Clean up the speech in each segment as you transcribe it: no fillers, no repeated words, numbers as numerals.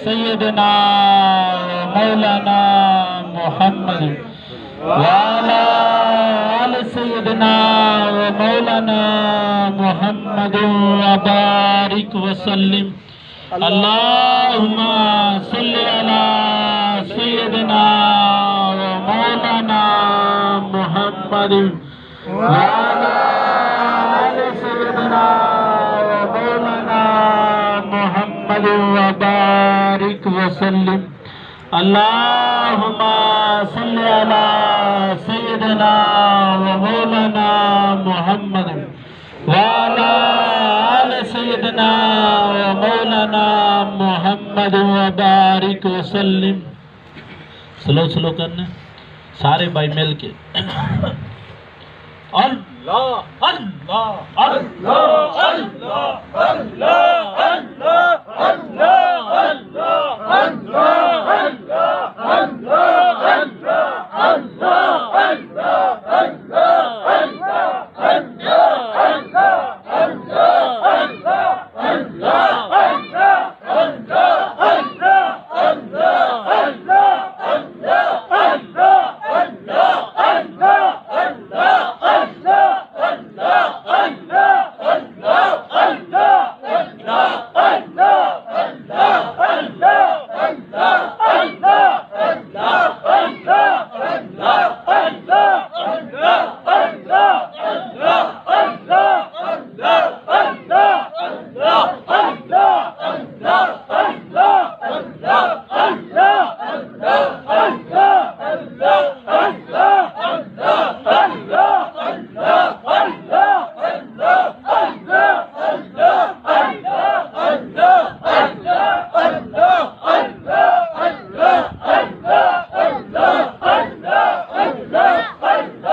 सय्यदना मौलाना मुहम्मद वाला आल सय्यदना मौलाना मुहम्मद वबारिक वसल्लिम अल्लाहुम्मा सल्लि अला सय्यदना मौलाना मुहम्मद वाला आल सय्यदना मौलाना मुहम्मद वबारिक वसल्लिम अल्लाहुम्मा सल्लि अला सय्यदना मौलाना मुहम्मद वाला आल सय्यदना मौलाना मुहम्मद वबारिक वसल्लिम। स्लो स्लो करना सारे भाई मिल के। अल्लाह अल्लाह अल्लाह अल्लाह अल्लाह अल्लाह अल्लाह अल्लाह अल्लाह अल्लाह अल्लाह अल्लाह अल्लाह अल्लाह अल्लाह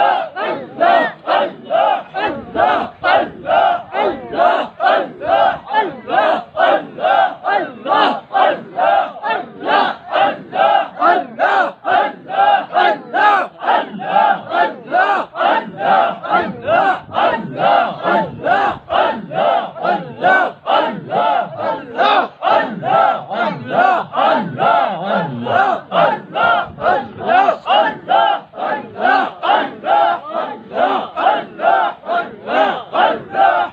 अल्लाह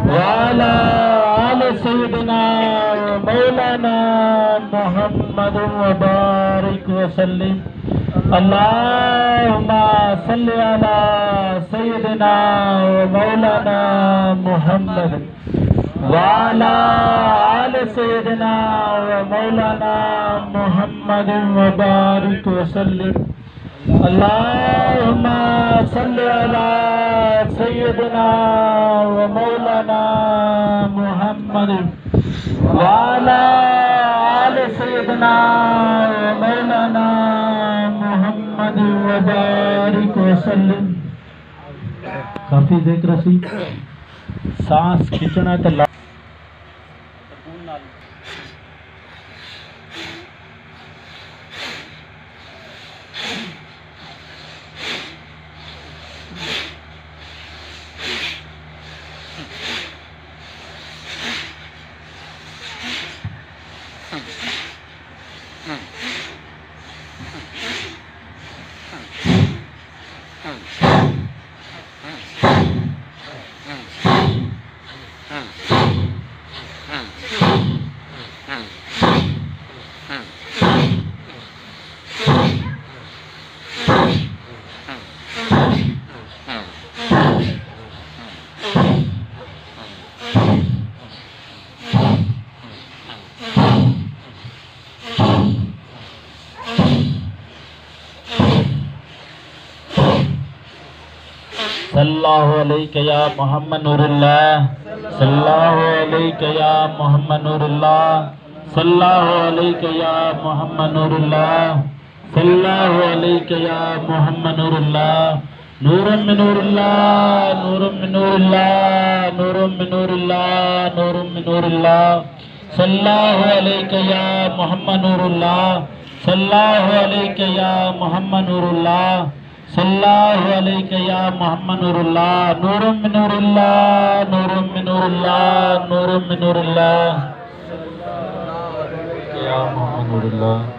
वाला आल सय्यदना मौलाना मुहम्मद वबारिक वसल्लिम अल्लाहुम्मा सल्लि अला सय्यदना मौलाना मुहम्मद वाला आल सय्यदना मौलाना मुहम्मद वबारिक वसल्लिम अल्लाहुम्मा सल्लि अला सय्यदना मौलाना मुहम्मद वाला आल सय्यदना मौलाना मुहम्मद वबारिक वसल्लम। काफी जिक्र सी सांस खिंचना तो सल्लल्लाहु अलैहि या मोहम्मद नूरुल्लाह, सल्लल्लाहु अलैहि या मोहम्मद नूरुल्लाह, सल्लल्लाहु अलैहि या मोहम्मद नूरुल्लाह, सल्लल्लाहु अलैहि या मोहम्मद नूरुल्लाह, नूरुम मिन नूरिल्लाह, नूरुम मिन नूरिल्लाह, नूरुम मिन नूरिल्लाह, नूरुम मिन नूरिल्लाह, सल्लल्लाहु अलैहि या मोहम्मद नूरुल्लाह, सल्लल्लाहु अलैहि या मोहम्मद नूरुल्लाह, सल्लल्लाहु अलैहि या मोहम्मद नूरुल्लाह, नूरुम मिन नूरिल्लाह, नूरुम मिन नूरिल्लाह, नूरुम मिन नूरिल्लाह, या मोहम्मद नूरुल्लाह।